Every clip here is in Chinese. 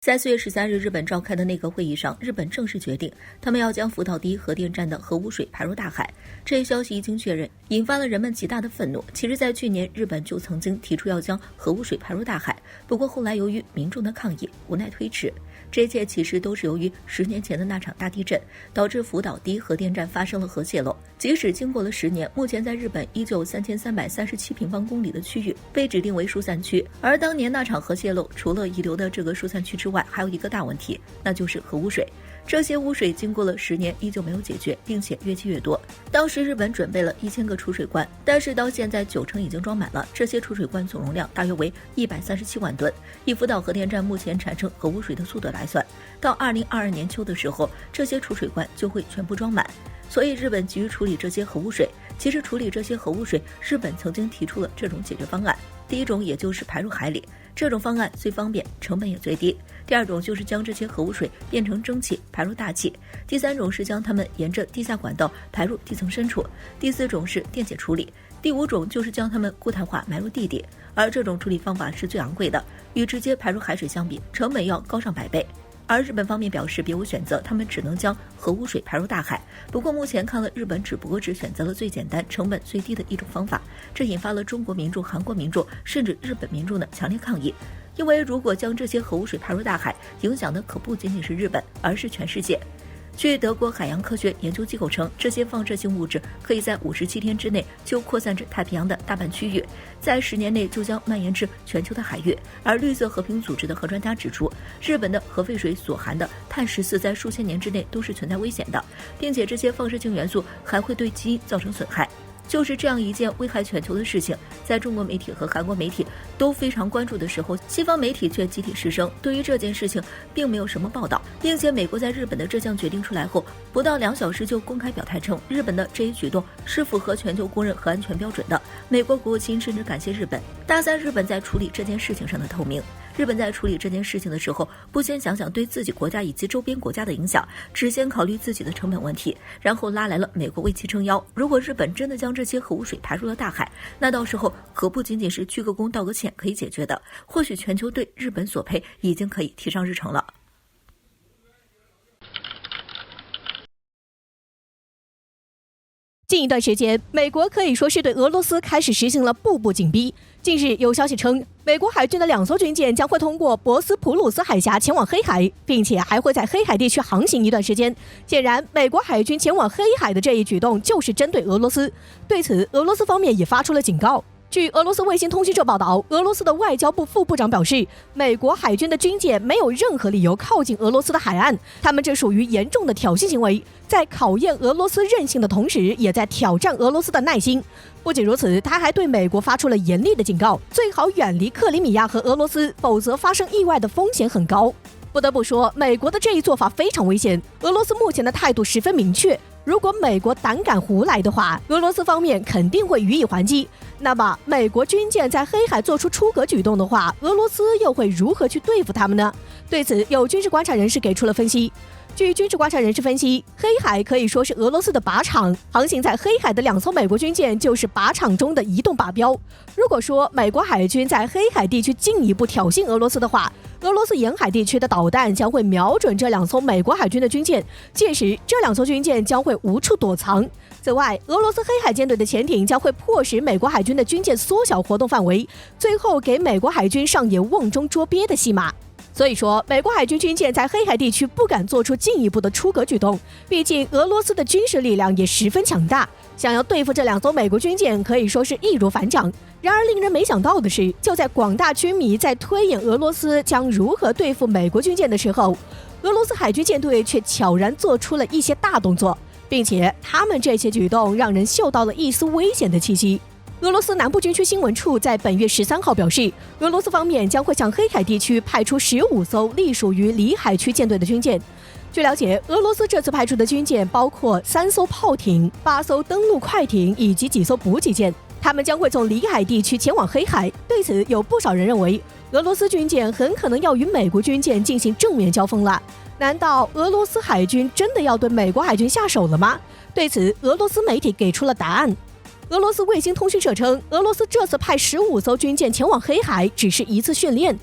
在4月13日日本召开的内阁会议上，日本正式决定，他们要将福岛第一核电站的核污水排入大海。这一消息一经确认，引发了人们极大的愤怒。其实，在去年，日本就曾经提出要将核污水排入大海，不过后来由于民众的抗议，无奈推迟。这一切其实都是由于10年前的那场大地震，导致福岛第一核电站发生了核泄漏。即使经过了10年，目前在日本依旧3337平方公里的区域被指定为疏散区。而当年那场核泄漏，除了遗留的这个疏散区之外，还有一个大问题，那就是核污水。这些污水经过了10年依旧没有解决，并且越积越多。当时日本准备了1000个储水罐，但是到现在9成已经装满了。这些储水罐总容量大约为137万吨。以福岛核电站目前产生核污水的速度来算，到2022年秋的时候，这些储水罐就会全部装满。所以日本急于处理这些核污水。其实处理这些核污水，日本曾经提出了这种解决方案。第一种也就是排入海里，这种方案最方便，成本也最低。第二种就是将这些核污水变成蒸汽排入大气。第三种是将它们沿着地下管道排入地层深处。第四种是电解处理。第五种就是将它们固态化埋入地底，而这种处理方法是最昂贵的，与直接排入海水相比，成本要高上100倍。而日本方面表示别无选择，他们只能将核污水排入大海。不过目前看了，日本只不过只选择了最简单、成本最低的一种方法，这引发了中国民众、韩国民众甚至日本民众的强烈抗议。因为如果将这些核污水排入大海，影响的可不仅仅是日本，而是全世界。据德国海洋科学研究机构称，这些放射性物质可以在57天之内就扩散至太平洋的大半区域，在10年内就将蔓延至全球的海域。而绿色和平组织的核专家指出，日本的核废水所含的碳14在数千年之内都是存在危险的，并且这些放射性元素还会对基因造成损害。就是这样一件危害全球的事情，在中国媒体和韩国媒体都非常关注的时候，西方媒体却集体失声，对于这件事情并没有什么报道。并且美国在日本的这项决定出来后，不到2小时就公开表态称，日本的这一举动是符合全球公认核安全标准的。美国国务卿甚至感谢日本，大赞日本在处理这件事情上的透明。日本在处理这件事情的时候，不先想想对自己国家以及周边国家的影响，只先考虑自己的成本问题，然后拉来了美国为其撑腰。如果日本真的将这些核污水排入了大海，那到时候可不仅仅是鞠个躬道个歉可以解决的，或许全球对日本索赔已经可以提上日程了。近一段时间，美国可以说是对俄罗斯开始实行了步步紧逼。近日有消息称，美国海军的2艘军舰将会通过博斯普鲁斯海峡前往黑海，并且还会在黑海地区航行一段时间。显然，美国海军前往黑海的这一举动就是针对俄罗斯。对此，俄罗斯方面也发出了警告。据俄罗斯卫星通讯社报道，俄罗斯的外交部副部长表示，美国海军的军舰没有任何理由靠近俄罗斯的海岸，他们这属于严重的挑衅行为，在考验俄罗斯韧性的同时，也在挑战俄罗斯的耐心。不仅如此，他还对美国发出了严厉的警告，最好远离克里米亚和俄罗斯，否则发生意外的风险很高。不得不说，美国的这一做法非常危险。俄罗斯目前的态度十分明确，如果美国胆敢胡来的话，俄罗斯方面肯定会予以还击。那么，美国军舰在黑海做出出格举动的话，俄罗斯又会如何去对付他们呢？对此，有军事观察人士给出了分析。据军事观察人士分析，黑海可以说是俄罗斯的靶场，航行在黑海的2艘美国军舰就是靶场中的移动靶标。如果说美国海军在黑海地区进一步挑衅俄罗斯的话，俄罗斯沿海地区的导弹将会瞄准这2艘美国海军的军舰，届时这2艘军舰将会无处躲藏。此外，俄罗斯黑海舰队的潜艇将会迫使美国海军的军舰缩小活动范围，最后给美国海军上演瓮中捉鳖的戏码。所以说，美国海军军舰在黑海地区不敢做出进一步的出格举动，毕竟俄罗斯的军事力量也十分强大，想要对付这2艘美国军舰可以说是易如反掌。然而令人没想到的是，就在广大军迷在推演俄罗斯将如何对付美国军舰的时候，俄罗斯海军舰队却悄然做出了一些大动作，并且他们这些举动让人嗅到了一丝危险的气息。俄罗斯南部军区新闻处在本月13号表示，俄罗斯方面将会向黑海地区派出15艘隶属于里海区舰队的军舰。据了解，俄罗斯这次派出的军舰包括3艘炮艇、8艘登陆快艇以及几艘补给舰，他们将会从里海地区前往黑海。对此，有不少人认为，俄罗斯军舰很可能要与美国军舰进行正面交锋了。难道俄罗斯海军真的要对美国海军下手了吗？对此，俄罗斯媒体给出了答案。俄罗斯卫星通讯社称，俄罗斯这次派15艘军舰前往黑海只是一次训练。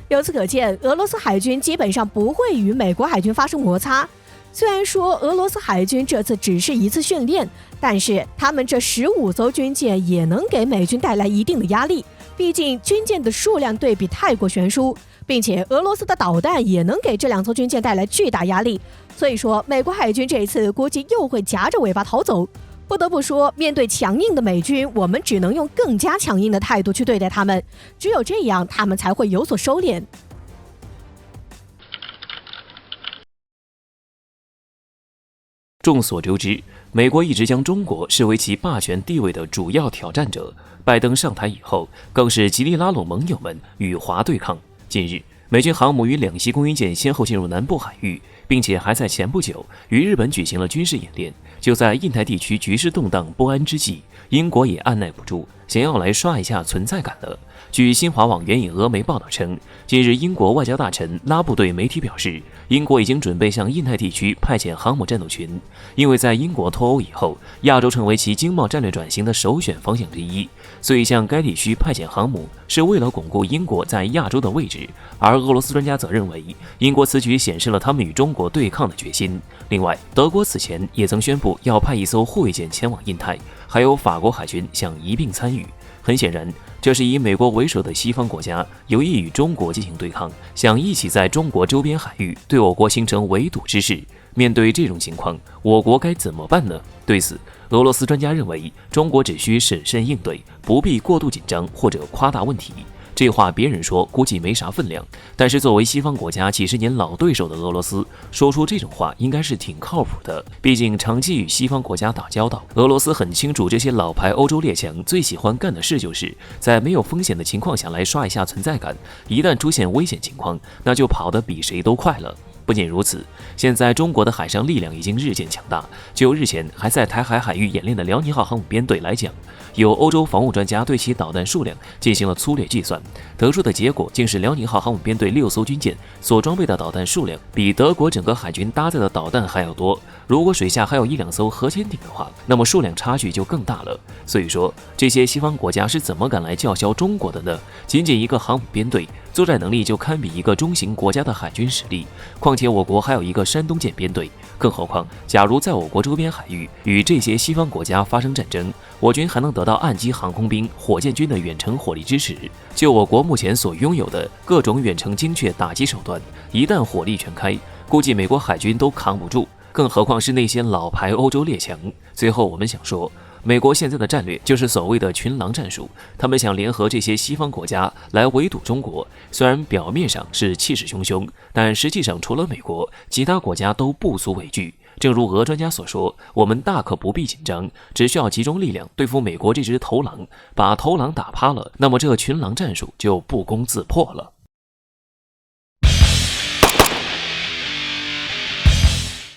由此可见，俄罗斯海军基本上不会与美国海军发生摩擦。虽然说俄罗斯海军这次只是一次训练，但是他们这15艘军舰也能给美军带来一定的压力，毕竟军舰的数量对比太过悬殊，并且俄罗斯的导弹也能给这2艘军舰带来巨大压力。所以说，美国海军这一次估计又会夹着尾巴逃走。不得不说，面对强硬的美军，我们只能用更加强硬的态度去对待他们，只有这样，他们才会有所收敛。众所周知，美国一直将中国视为其霸权地位的主要挑战者。拜登上台以后，更是极力拉拢盟友们与华对抗。近日，美军航母与2栖攻击舰先后进入南部海域，并且还在前不久与日本举行了军事演练。就在印太地区局势动荡不安之际，英国也按耐不住，想要来刷一下存在感了。据新华网援引俄媒报道称，近日英国外交大臣拉布对媒体表示，英国已经准备向印太地区派遣航母战斗群，因为在英国脱欧以后，亚洲成为其经贸战略转型的首选方向之一，所以向该地区派遣航母是为了巩固英国在亚洲的位置。而俄罗斯专家则认为，英国此举显示了他们与中国对抗的决心。另外，德国此前也曾宣布要派1艘护卫舰前往印太，还有法国海军想一并参与。很显然，这是以美国为首的西方国家有意与中国进行对抗，想一起在中国周边海域对我国形成围堵之势。面对这种情况，我国该怎么办呢？对此，俄罗斯专家认为，中国只需审慎应对，不必过度紧张或者夸大问题。这话别人说估计没啥分量，但是作为西方国家几十年老对手的俄罗斯，说出这种话应该是挺靠谱的。毕竟长期与西方国家打交道，俄罗斯很清楚这些老牌欧洲列强最喜欢干的事就是在没有风险的情况下来刷一下存在感，一旦出现危险情况，那就跑得比谁都快了。不仅如此，现在中国的海上力量已经日渐强大。就日前还在台海海域演练的辽宁号航母编队来讲，有欧洲防务专家对其导弹数量进行了粗略计算，得出的结果竟是辽宁号航母编队6艘军舰所装备的导弹数量比德国整个海军搭载的导弹还要多。如果水下还有1-2艘核潜艇的话，那么数量差距就更大了。所以说，这些西方国家是怎么敢来叫嚣中国的呢？仅仅一个航母编队，作战能力就堪比一个中型国家的海军实力。况且我国还有一个山东舰编队，更何况，假如在我国周边海域与这些西方国家发生战争，我军还能得到岸基航空兵、火箭军的远程火力支持。就我国目前所拥有的各种远程精确打击手段，一旦火力全开，估计美国海军都扛不住，更何况是那些老牌欧洲列强。最后我们想说，美国现在的战略就是所谓的群狼战术，他们想联合这些西方国家来围堵中国。虽然表面上是气势汹汹，但实际上除了美国，其他国家都不足为惧。正如俄专家所说，我们大可不必紧张，只需要集中力量对付美国这只头狼，把头狼打趴了，那么这群狼战术就不攻自破了。